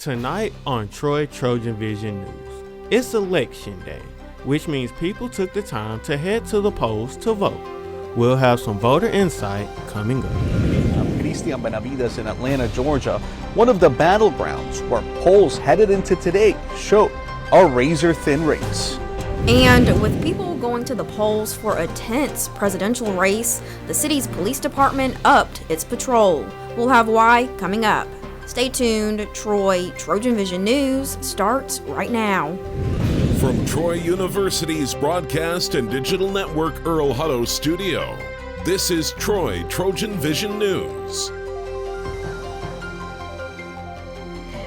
Tonight on TrojanVision News, it's election day, which means people took the time to head to the polls to vote. We'll have some voter insight coming up. Cristian Benavides in Atlanta, Georgia, one of the battlegrounds where polls headed into today show a razor-thin race. And with people going to the polls for a tense presidential race, the city's police department upped its patrol. We'll have why coming up. Stay tuned. TrojanVision News starts right now. From Troy University's Broadcast and Digital Network Earl Hutto Studio, this is TrojanVision News.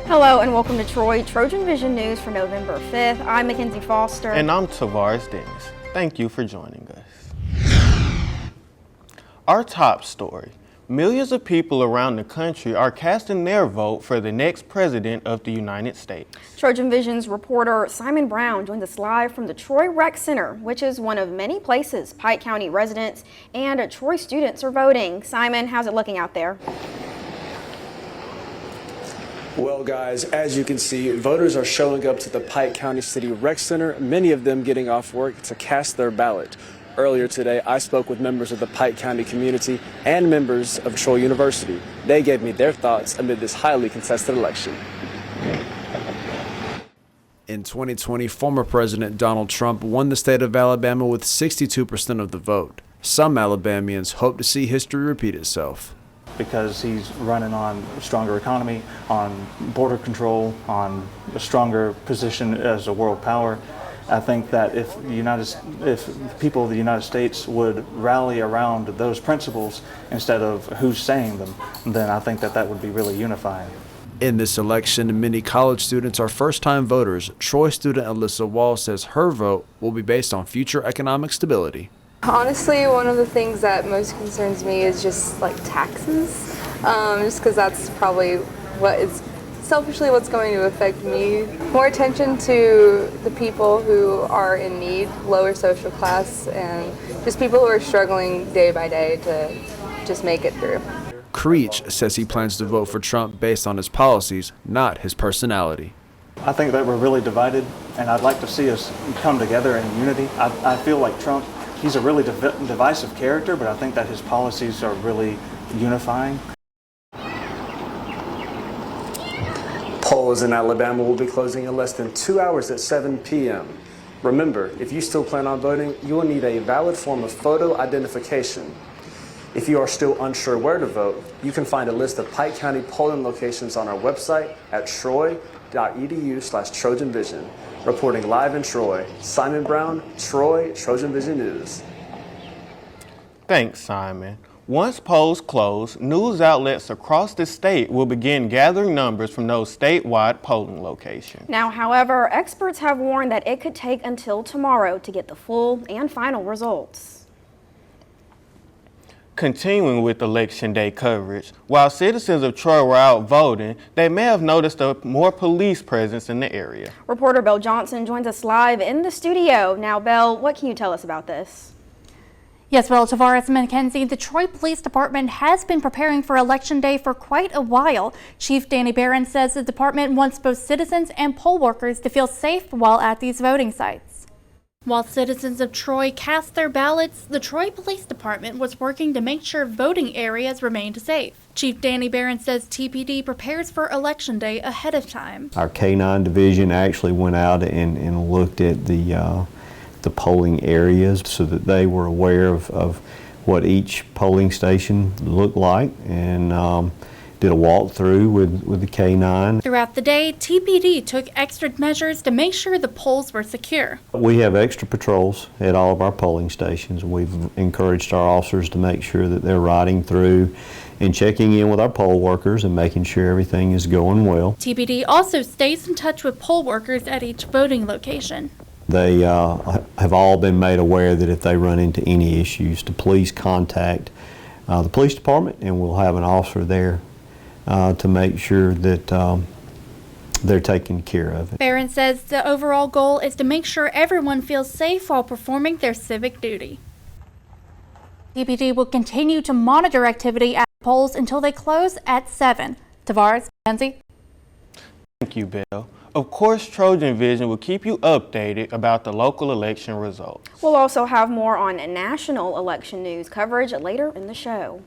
Hello and welcome to TrojanVision News for November 5th. I'm Mackenzie Foster. And I'm Tavares Dennis. Thank you for joining us. Our top story. Millions of people around the country are casting their vote for the next president of the United States. TrojanVision's reporter Simon Brown joins us live from the Troy Rec Center, which is one of many places Pike County residents and Troy students are voting. Simon, how's it looking out there? Well, guys, as you can see, voters are showing up to the Pike County City Rec Center, many of them getting off work to cast their ballot. Earlier today, I spoke with members of the Pike County community and members of Troy University. They gave me their thoughts amid this highly contested election. In 2020, former President Donald Trump won the state of Alabama with 62% of the vote. Some Alabamians hope to see history repeat itself. Because he's running on a stronger economy, on border control, on a stronger position as a world power. I think that if people of the United States would rally around those principles instead of who's saying them, then I think that would be really unifying. In this election, many college students are first-time voters. Troy student Alyssa Wall says her vote will be based on future economic stability. Honestly, one of the things that most concerns me is just like taxes, just because that's probably what is selfishly what's going to affect me. More attention to the people who are in need, lower social class, and just people who are struggling day by day to just make it through. Creech says he plans to vote for Trump based on his policies, not his personality. I think that we're really divided, and I'd like to see us come together in unity. I feel like Trump, he's a really divisive character, but I think that his policies are really unifying. Polls in Alabama will be closing in less than 2 hours at 7 p.m. Remember, if you still plan on voting, you will need a valid form of photo identification. If you are still unsure where to vote, you can find a list of Pike County polling locations on our website at troy.edu/TrojanVision. Reporting live in Troy, Simon Brown, Troy, TrojanVision News. Thanks, Simon. Once polls close, news outlets across the state will begin gathering numbers from those statewide polling locations. Now, however, experts have warned that it could take until tomorrow to get the full and final results. Continuing with Election Day coverage, while citizens of Troy were out voting, they may have noticed a more police presence in the area. Reporter Belle Johnson joins us live in the studio. Now, Belle, what can you tell us about this? Yes, well, Tavares Mackenzie, the Troy Police Department has been preparing for Election Day for quite a while. Chief Danny Barron says the department wants both citizens and poll workers to feel safe while at these voting sites. While citizens of Troy cast their ballots, the Troy Police Department was working to make sure voting areas remained safe. Chief Danny Barron says TPD prepares for Election Day ahead of time. Our K-9 division actually went out and looked at the polling areas so that they were aware of what each polling station looked like, and did a walkthrough with the K-9. Throughout the day, TPD took extra measures to make sure the polls were secure. We have extra patrols at all of our polling stations. We've encouraged our officers to make sure that they're riding through and checking in with our poll workers and making sure everything is going well. TPD also stays in touch with poll workers at each voting location. They have all been made aware that if they run into any issues, to please contact the police department, and we'll have an officer there to make sure that they're taken care of. Barron says the overall goal is to make sure everyone feels safe while performing their civic duty. TPD will continue to monitor activity at polls until they close at 7. Tavares, Mackenzie. Thank Thank you, Bill. Of course, TrojanVision will keep you updated about the local election results. We'll also have more on national election news coverage later in the show.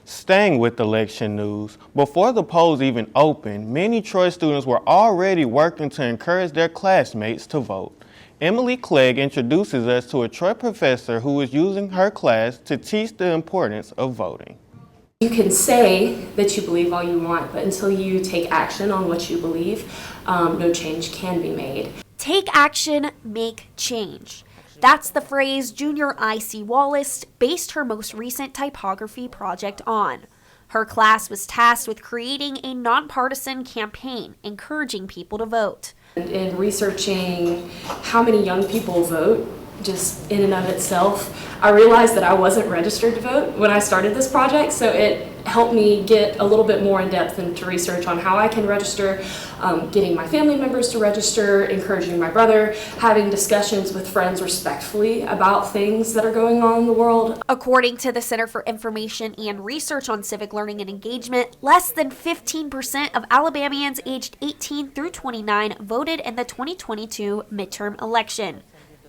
Staying with election news, before the polls even opened, many Troy students were already working to encourage their classmates to vote. Emily Clegg introduces us to a Troy professor who is using her class to teach the importance of voting. You can say that you believe all you want, but until you take action on what you believe, no change can be made. Take action, make change. That's the phrase Junior I.C. Wallace based her most recent typography project on. Her class was tasked with creating a nonpartisan campaign encouraging people to vote. And in researching how many young people vote, just in and of itself, I realized that I wasn't registered to vote when I started this project, so it helped me get a little bit more in depth into research on how I can register, getting my family members to register, encouraging my brother, having discussions with friends respectfully about things that are going on in the world. According to the Center for Information and Research on Civic Learning and Engagement, less than 15% of Alabamians aged 18 through 29 voted in the 2022 midterm election.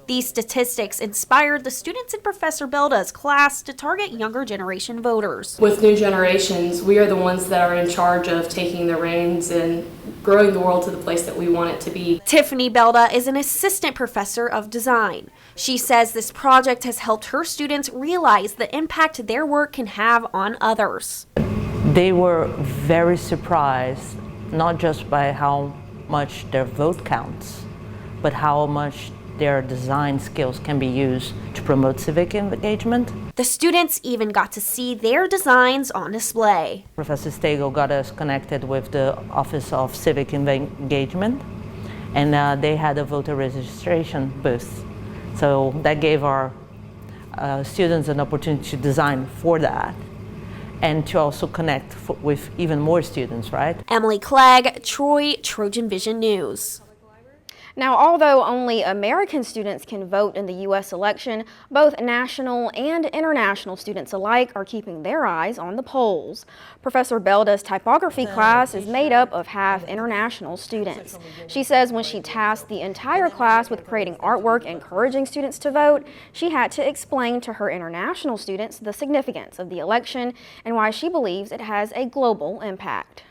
These statistics inspired the students in Professor Belda's class to target younger generation voters. With new generations, we are the ones that are in charge of taking the reins and growing the world to the place that we want it to be. Tiffany Belda is an assistant professor of design. She says this project has helped her students realize the impact their work can have on others. They were very surprised, not just by how much their vote counts, but how much their design skills can be used to promote civic engagement. The students even got to see their designs on display. Professor Stagel got us connected with the Office of Civic Engagement, and they had a voter registration booth. So that gave our students an opportunity to design for that and to also connect with even more students, right? Emily Clegg, TrojanVision News. Now, although only American students can vote in the U.S. election, both national and international students alike are keeping their eyes on the polls. Professor Belda's typography class is made up of half international students. She says when she tasked the entire class with creating artwork encouraging students to vote, she had to explain to her international students the significance of the election and why she believes it has a global impact.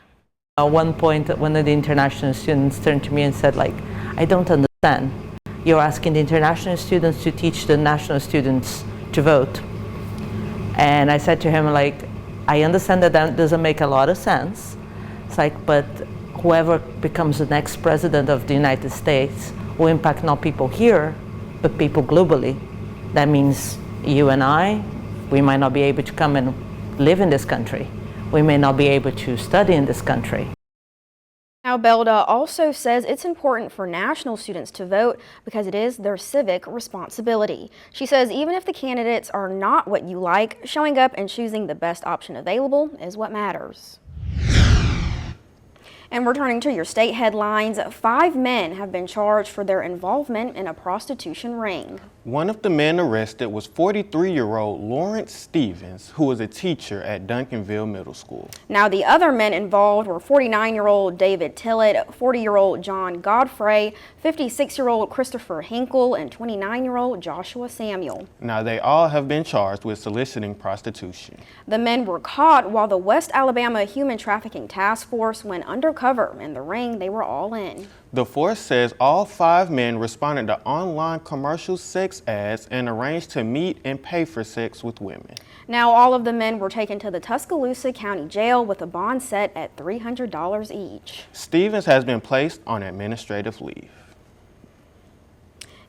At one point, one of the international students turned to me and said, I don't understand. You're asking the international students to teach the national students to vote. And I said to him, I understand that doesn't make a lot of sense. It's but whoever becomes the next president of the United States will impact not people here, but people globally. That means you and I, we might not be able to come and live in this country. We may not be able to study in this country. Now, Belda also says it's important for national students to vote because it is their civic responsibility. She says even if the candidates are not what you like, showing up and choosing the best option available is what matters. And returning to your state headlines, 5 men have been charged for their involvement in a prostitution ring. One of the men arrested was 43-year-old Lawrence Stevens, who was a teacher at Duncanville Middle School. Now, the other men involved were 49-year-old David Tillett, 40-year-old John Godfrey, 56-year-old Christopher Hinkle, and 29-year-old Joshua Samuel. Now, they all have been charged with soliciting prostitution. The men were caught while the West Alabama Human Trafficking Task Force went undercover in the ring they were all in. The force says all 5 men responded to online commercial sex ads and arranged to meet and pay for sex with women. Now, all of the men were taken to the Tuscaloosa County Jail with a bond set at $300 each. Stevens has been placed on administrative leave.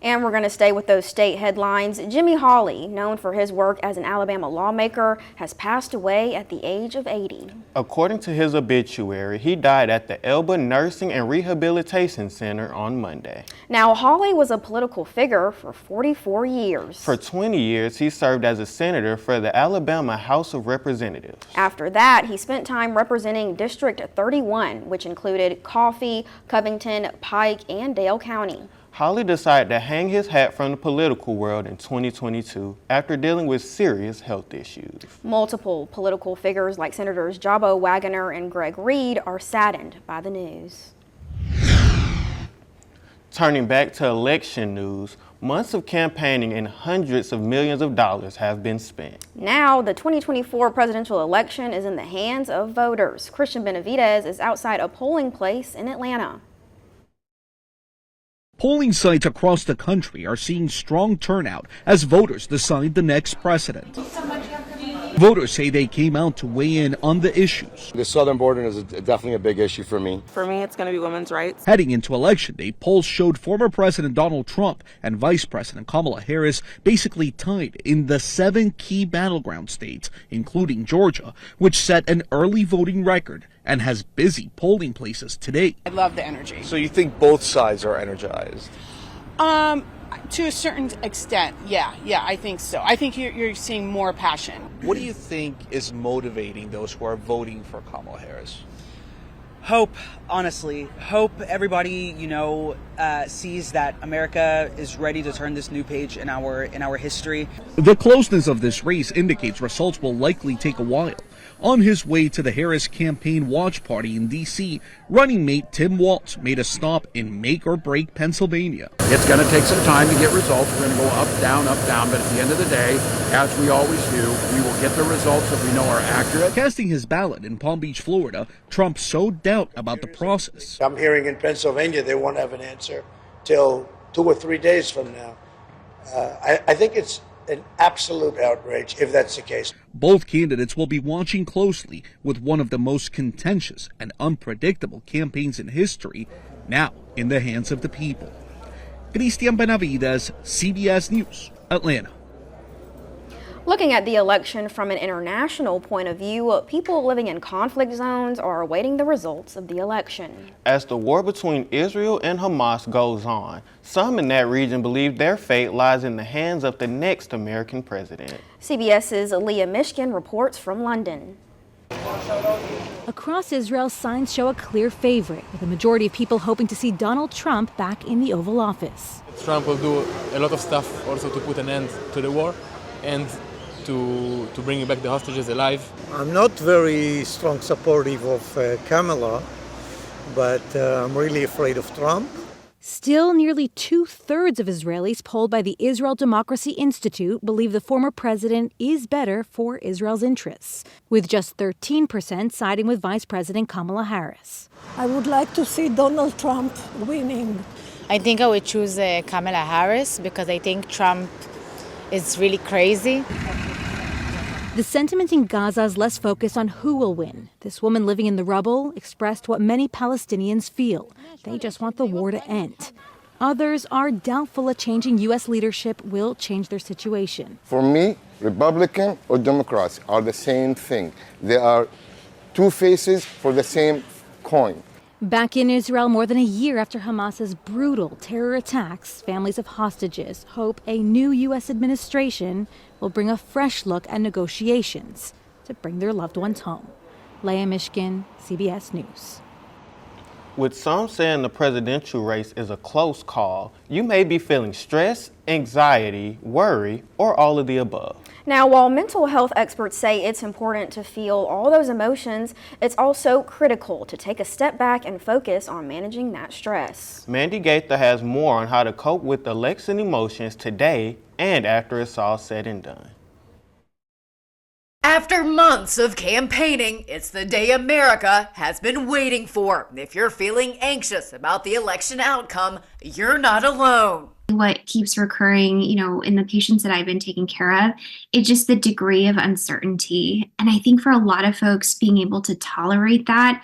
And we're going to stay with those state headlines. Jimmy Hawley, known for his work as an Alabama lawmaker, has passed away at the age of 80. According to his obituary, he died at the Elba Nursing and Rehabilitation Center on Monday. Now, Hawley was a political figure for 44 years. For 20 years, he served as a senator for the Alabama House of Representatives. After that, he spent time representing District 31, which included Coffee, Covington, Pike, and Dale County. Hawley decided to hang his hat from the political world in 2022 after dealing with serious health issues. Multiple political figures like Senators Jabo Waggoner and Greg Reed are saddened by the news. Turning back to election news, months of campaigning and hundreds of millions of dollars have been spent. Now, the 2024 presidential election is in the hands of voters. Christian Benavidez is outside a polling place in Atlanta. Polling sites across the country are seeing strong turnout as voters decide the next president. Voters say they came out to weigh in on the issues. The southern border is definitely a big issue for me. For me, it's going to be women's rights. Heading into Election Day, polls showed former President Donald Trump and Vice President Kamala Harris basically tied in the 7 key battleground states, including Georgia, which set an early voting record and has busy polling places today. I love the energy. So you think both sides are energized? To a certain extent, yeah, I think so. I think you're seeing more passion. What do you think is motivating those who are voting for Kamala Harris? Hope, honestly. Hope everybody, sees that America is ready to turn this new page in our history. The closeness of this race indicates results will likely take a while. On his way to the Harris campaign watch party in D.C., running mate Tim Walz made a stop in Make or Break, Pennsylvania. It's going to take some time to get results. We're going to go up, down, but at the end of the day, as we always do, we will get the results that we know are accurate. Casting his ballot in Palm Beach, Florida, Trump sowed doubt about the process. I'm hearing in Pennsylvania they won't have an answer till 2 or 3 days from now. I think it's an absolute outrage if that's the case. Both candidates will be watching closely with one of the most contentious and unpredictable campaigns in history now in the hands of the people. Christian Benavidez, CBS News, Atlanta. Looking at the election from an international point of view, people living in conflict zones are awaiting the results of the election. As the war between Israel and Hamas goes on, some in that region believe their fate lies in the hands of the next American president. CBS's Leah Mishkin reports from London. Across Israel, signs show a clear favorite, with a majority of people hoping to see Donald Trump back in the Oval Office. Trump will do a lot of stuff also to put an end to the war and to bring back the hostages alive. I'm not very strong supportive of Kamala, but I'm really afraid of Trump. Still, nearly 2/3 of Israelis polled by the Israel Democracy Institute believe the former president is better for Israel's interests, with just 13% siding with Vice President Kamala Harris. I would like to see Donald Trump winning. I think I would choose Kamala Harris because I think Trump is really crazy. The sentiment in Gaza is less focused on who will win. This woman living in the rubble expressed what many Palestinians feel. They just want the war to end. Others are doubtful a changing U.S. leadership will change their situation. For me, Republican or Democrats are the same thing. They are two faces for the same coin. Back in Israel, more than a year after Hamas's brutal terror attacks, families of hostages hope a new U.S. administration will bring a fresh look at negotiations to bring their loved ones home. Leah Mishkin, CBS News. With some saying the presidential race is a close call, you may be feeling stress, anxiety, worry, or all of the above. Now, while mental health experts say it's important to feel all those emotions, it's also critical to take a step back and focus on managing that stress. Mandy Gaither has more on how to cope with the election emotions today and after it's all said and done. After months of campaigning, it's the day America has been waiting for. If you're feeling anxious about the election outcome, you're not alone. What keeps recurring, in the patients that I've been taking care of, it's just the degree of uncertainty. And I think for a lot of folks, being able to tolerate that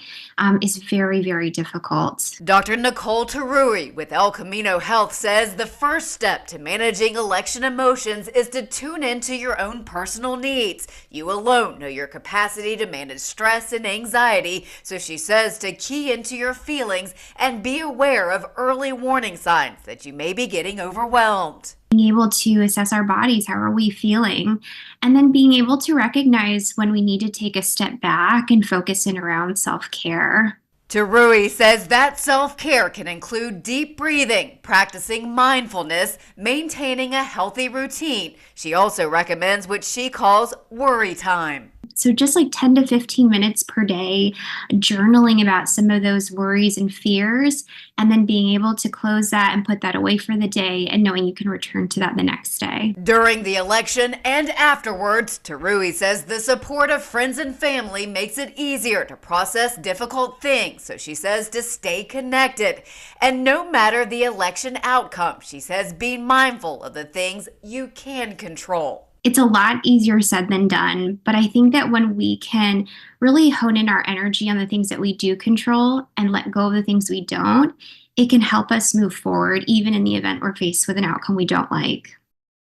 is very, very difficult. Dr. Nicole Tarui with El Camino Health says the first step to managing election emotions is to tune into your own personal needs. You alone know your capacity to manage stress and anxiety. So she says to key into your feelings and be aware of early warning signs that you may be getting overwhelmed. Being able to assess our bodies, how are we feeling? And then being able to recognize when we need to take a step back and focus in around self-care. Tarui says that self-care can include deep breathing, practicing mindfulness, maintaining a healthy routine. She also recommends what she calls worry time. So just like 10 to 15 minutes per day, journaling about some of those worries and fears, and then being able to close that and put that away for the day and knowing you can return to that the next day. During the election and afterwards, Tarui says the support of friends and family makes it easier to process difficult things. So she says to stay connected. And no matter the election outcome, she says be mindful of the things you can control. It's a lot easier said than done, but I think that when we can really hone in our energy on the things that we do control and let go of the things we don't, it can help us move forward even in the event we're faced with an outcome we don't like.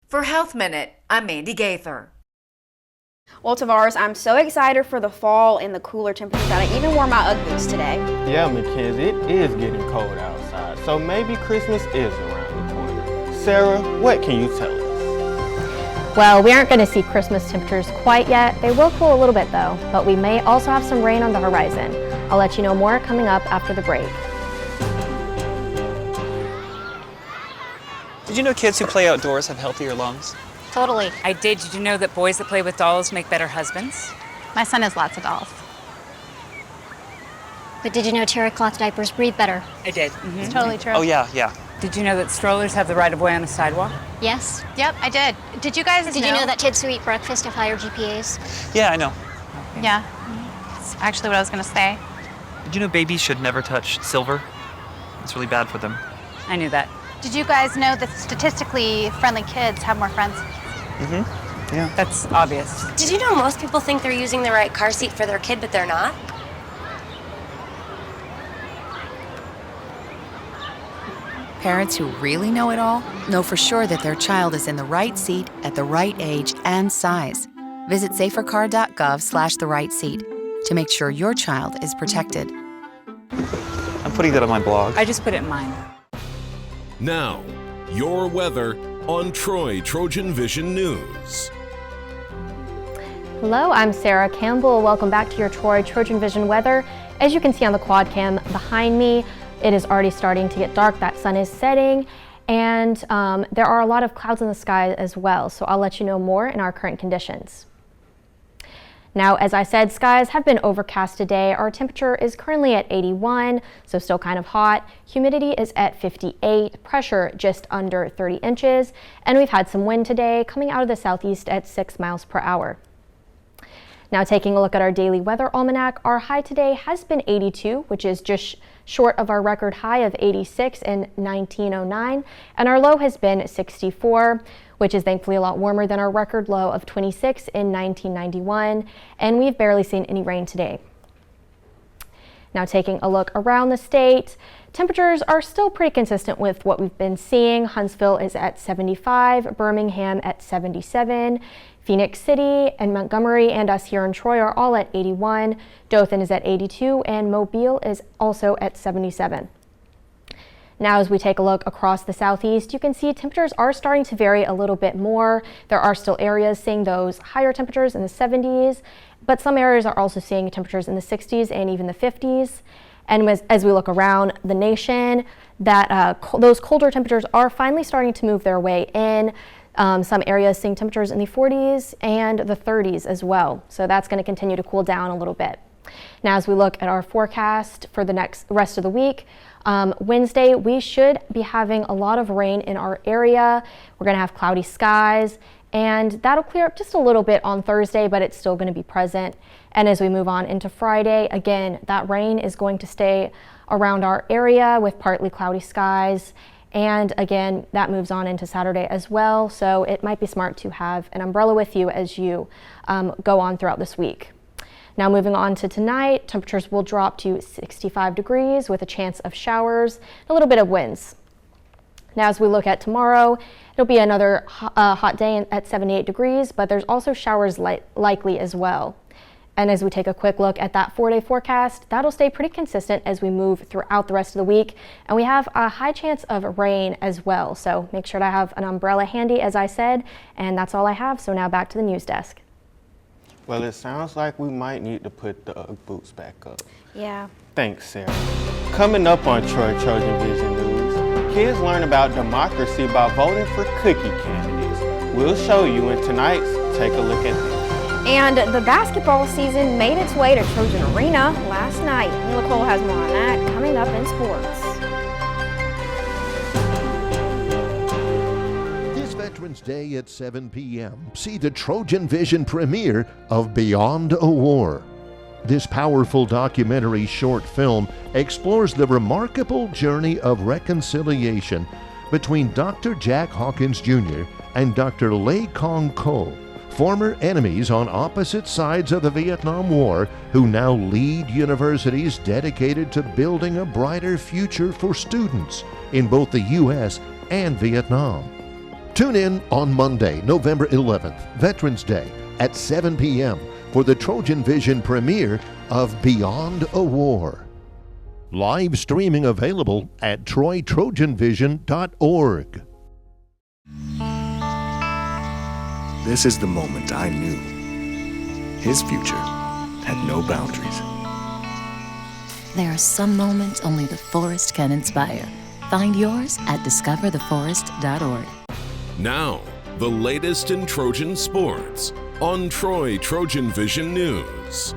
For Health Minute, I'm Mandy Gaither. Well, Tavares, I'm so excited for the fall and the cooler temperatures that I even wore my Ugg boots today. Yeah, Mackenzie, it is getting cold outside, so maybe Christmas is around the corner. Sarah, what can you tell us? Well, we aren't going to see Christmas temperatures quite yet. They will cool a little bit though, but we may also have some rain on the horizon. I'll let you know more coming up after the break. Did you know kids who play outdoors have healthier lungs? Totally. I did. Did you know that boys that play with dolls make better husbands? My son has lots of dolls. But did you know terracloth diapers breathe better? I did. It's totally true. Oh yeah. Did you know that strollers have the right of way on a sidewalk? Yes. Yep, I did. Did you guys Did you know that kids who eat breakfast have higher GPAs? Yeah, I know. Yeah. That's actually what I was going to say. Did you know babies should never touch silver? It's really bad for them. I knew that. Did you guys know that statistically friendly kids have more friends? Mm-hmm. Yeah. That's obvious. Did you know most people think they're using the right car seat for their kid, but they're not? Parents who really know it all know for sure that their child is in the right seat at the right age and size. Visit safercar.gov/the right seat to make sure your child is protected. I'm putting that on my blog. I just put it in mine. Now, your weather on Trojan Vision News. Hello, I'm Sarah Campbell. Welcome back to your Trojan Vision weather. As you can see on the quad cam behind me, it is already starting to get dark. That sun is setting, and there are a lot of clouds in the sky as well. So I'll let you know more in our current conditions. Now, as I said, skies have been overcast today. Our temperature is currently at 81, so still kind of hot. Humidity is at 58, pressure just under 30 inches, and we've had some wind today coming out of the southeast at 6 miles per hour. Now, taking a look at our daily weather almanac, our high today has been 82, which is just short of our record high of 86 in 1909, and our low has been 64, which is thankfully a lot warmer than our record low of 26 in 1991, and we've barely seen any rain today. Now, taking a look around the state, temperatures are still pretty consistent with what we've been seeing. Huntsville is at 75, Birmingham at 77, Phoenix City and Montgomery and us here in Troy are all at 81, Dothan is at 82, and Mobile is also at 77. Now, as we take a look across the southeast, you can see temperatures are starting to vary a little bit more. There are still areas seeing those higher temperatures in the 70s, but some areas are also seeing temperatures in the 60s and even the 50s. And as we look around the nation, those colder temperatures are finally starting to move their way in. Some areas seeing temperatures in the 40s and the 30s as well. So that's going to continue to cool down a little bit. Now, as we look at our forecast for the rest of the week, Wednesday, we should be having a lot of rain in our area. We're going to have cloudy skies, and that'll clear up just a little bit on Thursday, but it's still going to be present. And as we move on into Friday, again, that rain is going to stay around our area with partly cloudy skies. And again, that moves on into Saturday as well. So it might be smart to have an umbrella with you as you go on throughout this week. Now, moving on to tonight, temperatures will drop to 65 degrees with a chance of showers, and a little bit of winds. Now, as we look at tomorrow, it'll be another hot day at 78 degrees, but there's also showers likely as well. And as we take a quick look at that 4-day forecast, that'll stay pretty consistent as we move throughout the rest of the week. And we have a high chance of rain as well. So make sure to have an umbrella handy, as I said. And that's all I have. So now back to the news desk. Well, it sounds like we might need to put the Ugg boots back up. Yeah. Thanks, Sarah. Coming up on Troy Trojan Vision News, kids learn about democracy by voting for cookie candidates. We'll show you in tonight's Take a Look at This. And the basketball season made its way to Trojan Arena last night. Nicole has more on that coming up in sports. This Veterans Day at 7 p.m., see the Trojan Vision premiere of Beyond a War. This powerful documentary short film explores the remarkable journey of reconciliation between Dr. Jack Hawkins Jr. and Dr. Lê Công Cô, former enemies on opposite sides of the Vietnam War who now lead universities dedicated to building a brighter future for students in both the U.S. and Vietnam. Tune in on Monday, November 11th, Veterans Day, at 7 p.m. for the Trojan Vision premiere of Beyond a War. Live streaming available at troytrojanvision.org. This is the moment I knew his future had no boundaries. There are some moments only the forest can inspire. Find yours at discovertheforest.org. Now, the latest in Trojan sports on Troy Trojan Vision News.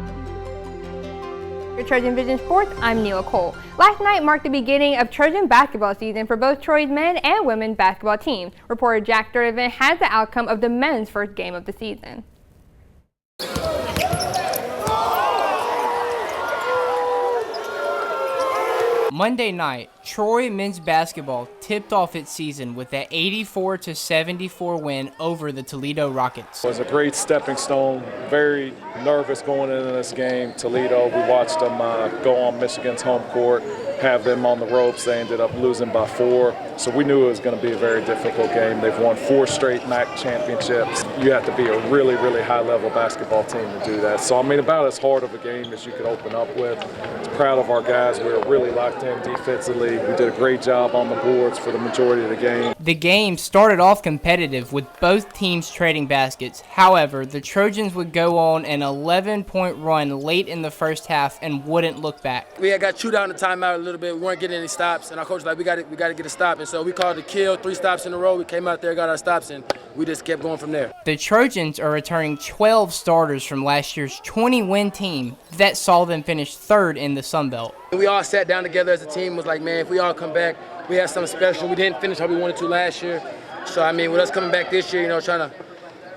For Trojan Vision Sports, I'm Neela Cole. Last night marked the beginning of Trojan basketball season for both Troy's men and women's basketball teams. Reporter Jack Sturdivant has the outcome of the men's first game of the season. Monday night, Troy men's basketball tipped off its season with an 84-74 win over the Toledo Rockets. It was a great stepping stone. Very nervous going into this game. Toledo, we watched them go on Michigan's home court, have them on the ropes. They ended up losing by 4. So we knew it was going to be a very difficult game. They've won 4 straight MAC championships. You have to be a really, really high-level basketball team to do that. So, I mean, about as hard of a game as you could open up with. Proud of our guys. We were really locked in defensively. We did a great job on the boards for the majority of the game. The game started off competitive with both teams trading baskets. However, the Trojans would go on an 11-point run late in the first half and wouldn't look back. We got chewed out in the timeout a little bit. We weren't getting any stops, and our coach was like, we got to get a stop. And so we called a kill, 3 stops in a row. We came out there, got our stops, and we just kept going from there. The Trojans are returning 12 starters from last year's 20-win team that saw them finish 3rd in the Sun Belt. We all sat down together as a team, was like, man, if we all come back, we have something special. We didn't finish how we wanted to last year. So, I mean, with us coming back this year, trying to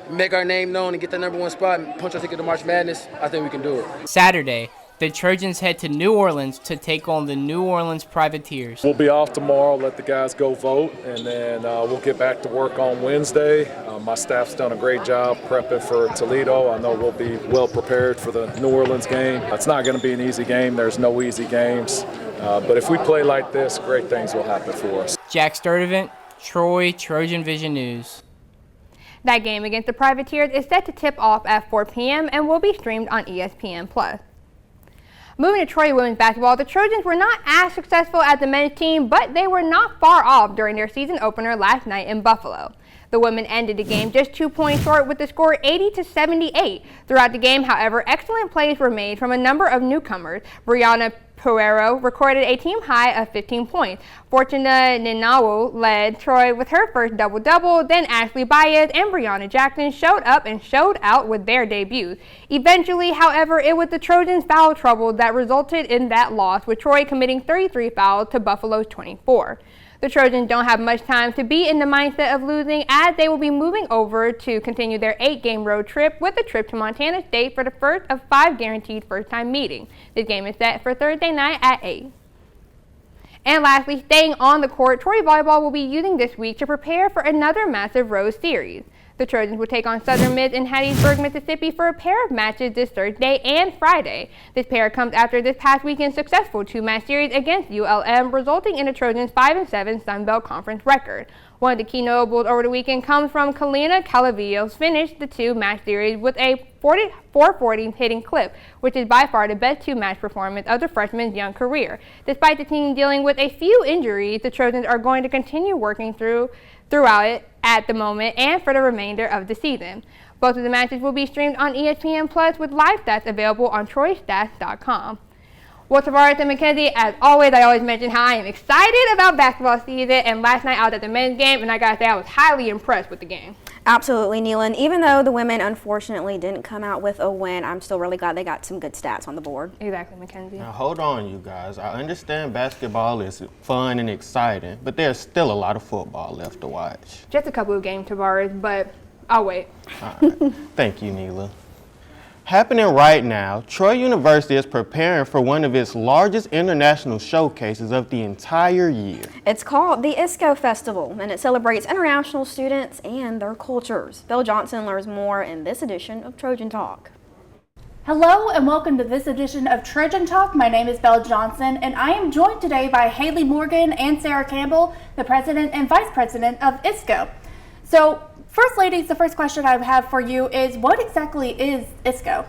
make our name known and get the #1 spot and punch our ticket to March Madness, I think we can do it. Saturday, the Trojans head to New Orleans to take on the New Orleans Privateers. We'll be off tomorrow, let the guys go vote, and then we'll get back to work on Wednesday. My staff's done a great job prepping for Toledo. I know we'll be well prepared for the New Orleans game. It's not going to be an easy game. There's no easy games. But if we play like this, great things will happen for us. Jack Sturdivant, Troy Trojan Vision News. That game against the Privateers is set to tip off at 4 p.m. and will be streamed on ESPN+. Moving to Troy women's basketball, the Trojans were not as successful as the men's team, but they were not far off during their season opener last night in Buffalo. The women ended the game just 2 points short with the score 80-78. Throughout the game, however, excellent plays were made from a number of newcomers. Brianna Puero recorded a team high of 15 points. Fortuna Ninawu led Troy with her first double-double, then Ashley Baez and Brianna Jackson showed up and showed out with their debuts. Eventually, however, it was the Trojans' foul trouble that resulted in that loss, with Troy committing 33 fouls to Buffalo's 24. The Trojans don't have much time to be in the mindset of losing, as they will be moving over to continue their 8-game road trip with a trip to Montana State for the first of 5 guaranteed first-time meetings. This game is set for Thursday night at 8. And lastly, staying on the court, Troy Volleyball will be using this week to prepare for another massive road series. The Trojans will take on Southern Miss in Hattiesburg, Mississippi for a pair of matches this Thursday and Friday. This pair comes after this past weekend's successful 2-match series against ULM, resulting in the Trojans' 5-7 Sun Belt Conference record. One of the key notables over the weekend comes from Kalina Calavillo's finish the 2-match series with a 440 hitting clip, which is by far the best 2-match performance of the freshman's young career. Despite the team dealing with a few injuries, the Trojans are going to continue working throughout it at the moment and for the remainder of the season. Both of the matches will be streamed on ESPN Plus with live stats available on troystats.com. Well, Tavares and Mackenzie, as always, I always mention how I am excited about basketball season, and last night I was at the men's game, and I gotta say I was highly impressed with the game. Absolutely, Neelan. Even though the women unfortunately didn't come out with a win, I'm still really glad they got some good stats on the board. Exactly, Mackenzie. Now hold on, you guys. I understand basketball is fun and exciting, but there's still a lot of football left to watch. Just a couple of games, Tavares, but I'll wait. All right. Thank you, Neela. Happening right now, Troy University is preparing for one of its largest international showcases of the entire year. It's called the ISCO Festival, and it celebrates international students and their cultures. Bill Johnson learns more in this edition of Trojan Talk. Hello and welcome to this edition of Trojan Talk. My name is Belle Johnson, and I am joined today by Haley Morgan and Sarah Campbell, the president and vice president of ISCO. So, first ladies, the first question I have for you is, what exactly is ISCO?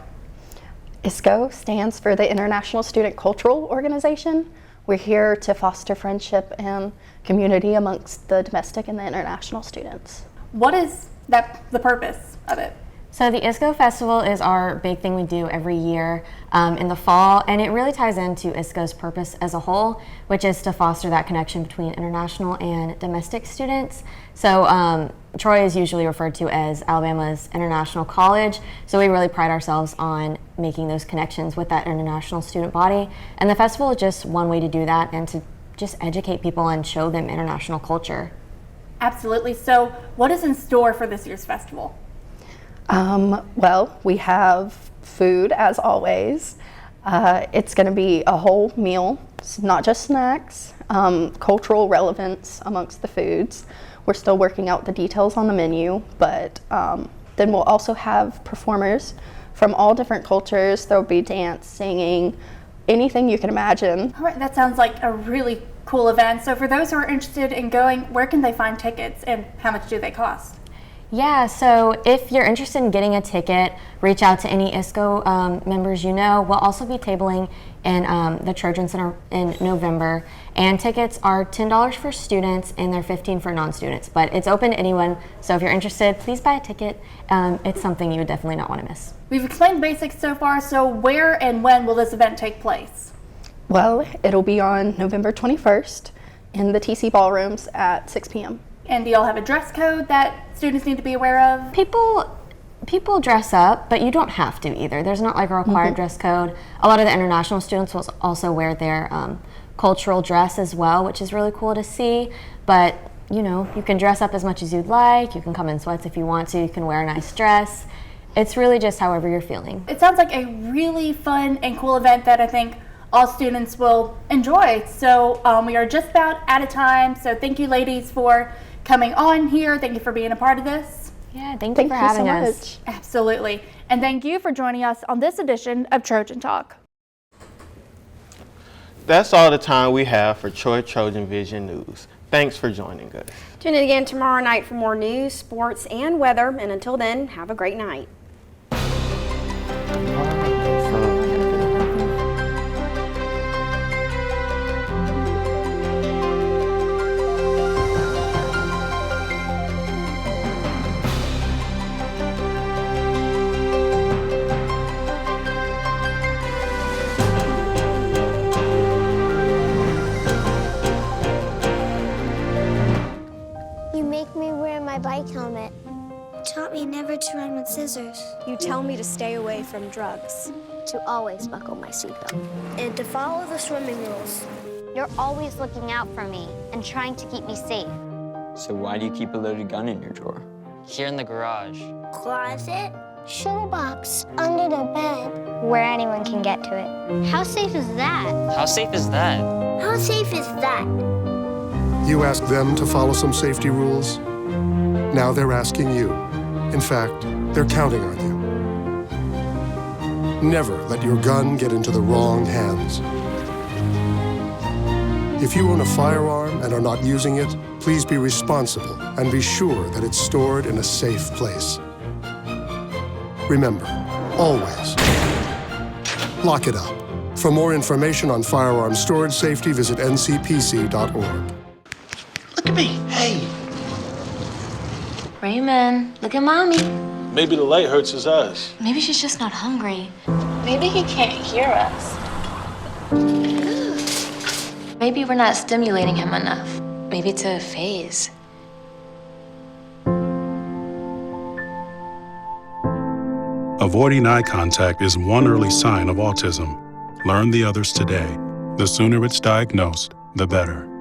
ISCO stands for the International Student Cultural Organization. We're here to foster friendship and community amongst the domestic and the international students. What is the purpose of it? So the ISCO Festival is our big thing we do every year in the fall, and it really ties into ISCO's purpose as a whole, which is to foster that connection between international and domestic students. So Troy is usually referred to as Alabama's international college, so we really pride ourselves on making those connections with that international student body, and the festival is just one way to do that and to just educate people and show them international culture. Absolutely. So what is in store for this year's festival? Well, we have food as always. It's going to be a whole meal. It's not just snacks, cultural relevance amongst the foods. We're still working out the details on the menu, but then we'll also have performers from all different cultures. There'll be dance, singing, anything you can imagine. All right, that sounds like a really cool event. So for those who are interested in going, where can they find tickets and how much do they cost? Yeah, so if you're interested in getting a ticket, reach out to any ISCO members you know. We'll also be tabling in the Trojan Center in November, and tickets are $10 for students and they're $15 for non-students, but it's open to anyone, so if you're interested, please buy a ticket. It's something you would definitely not want to miss. We've explained the basics so far, so where and when will this event take place? Well, it'll be on November 21st in the TC Ballrooms at 6 p.m. And do y'all have a dress code that students need to be aware of? People dress up, but you don't have to either. There's not like a required dress code. A lot of the international students will also wear their cultural dress as well, which is really cool to see. But you know, you can dress up as much as you'd like. You can come in sweats if you want to. You can wear a nice dress. It's really just however you're feeling. It sounds like a really fun and cool event that I think all students will enjoy. So we are just about out of time. So thank you, ladies, for coming on here. Thank you for being a part of this. Yeah, thank you for having us. Absolutely. And thank you for joining us on this edition of Trojan Talk. That's all the time we have for Trojan Vision News. Thanks for joining us. Tune in again tomorrow night for more news, sports, and weather. And until then, have a great night. Bike helmet. Taught me never to run with scissors. You tell me to stay away from drugs. To always buckle my seatbelt. And to follow the swimming rules. You're always looking out for me and trying to keep me safe. So why do you keep a loaded gun in your drawer? Here in the garage. Closet. Shoebox. Under the bed. Where anyone can get to it. How safe is that? How safe is that? How safe is that? You asked them to follow some safety rules. Now they're asking you. In fact, they're counting on you. Never let your gun get into the wrong hands. If you own a firearm and are not using it, please be responsible and be sure that it's stored in a safe place. Remember, always lock it up. For more information on firearm storage safety, visit ncpc.org. Look at me. Hey. Raymond, look at Mommy. Maybe the light hurts his eyes. Maybe she's just not hungry. Maybe he can't hear us. Maybe we're not stimulating him enough. Maybe it's a phase. Avoiding eye contact is one early sign of autism. Learn the others today. The sooner it's diagnosed, the better.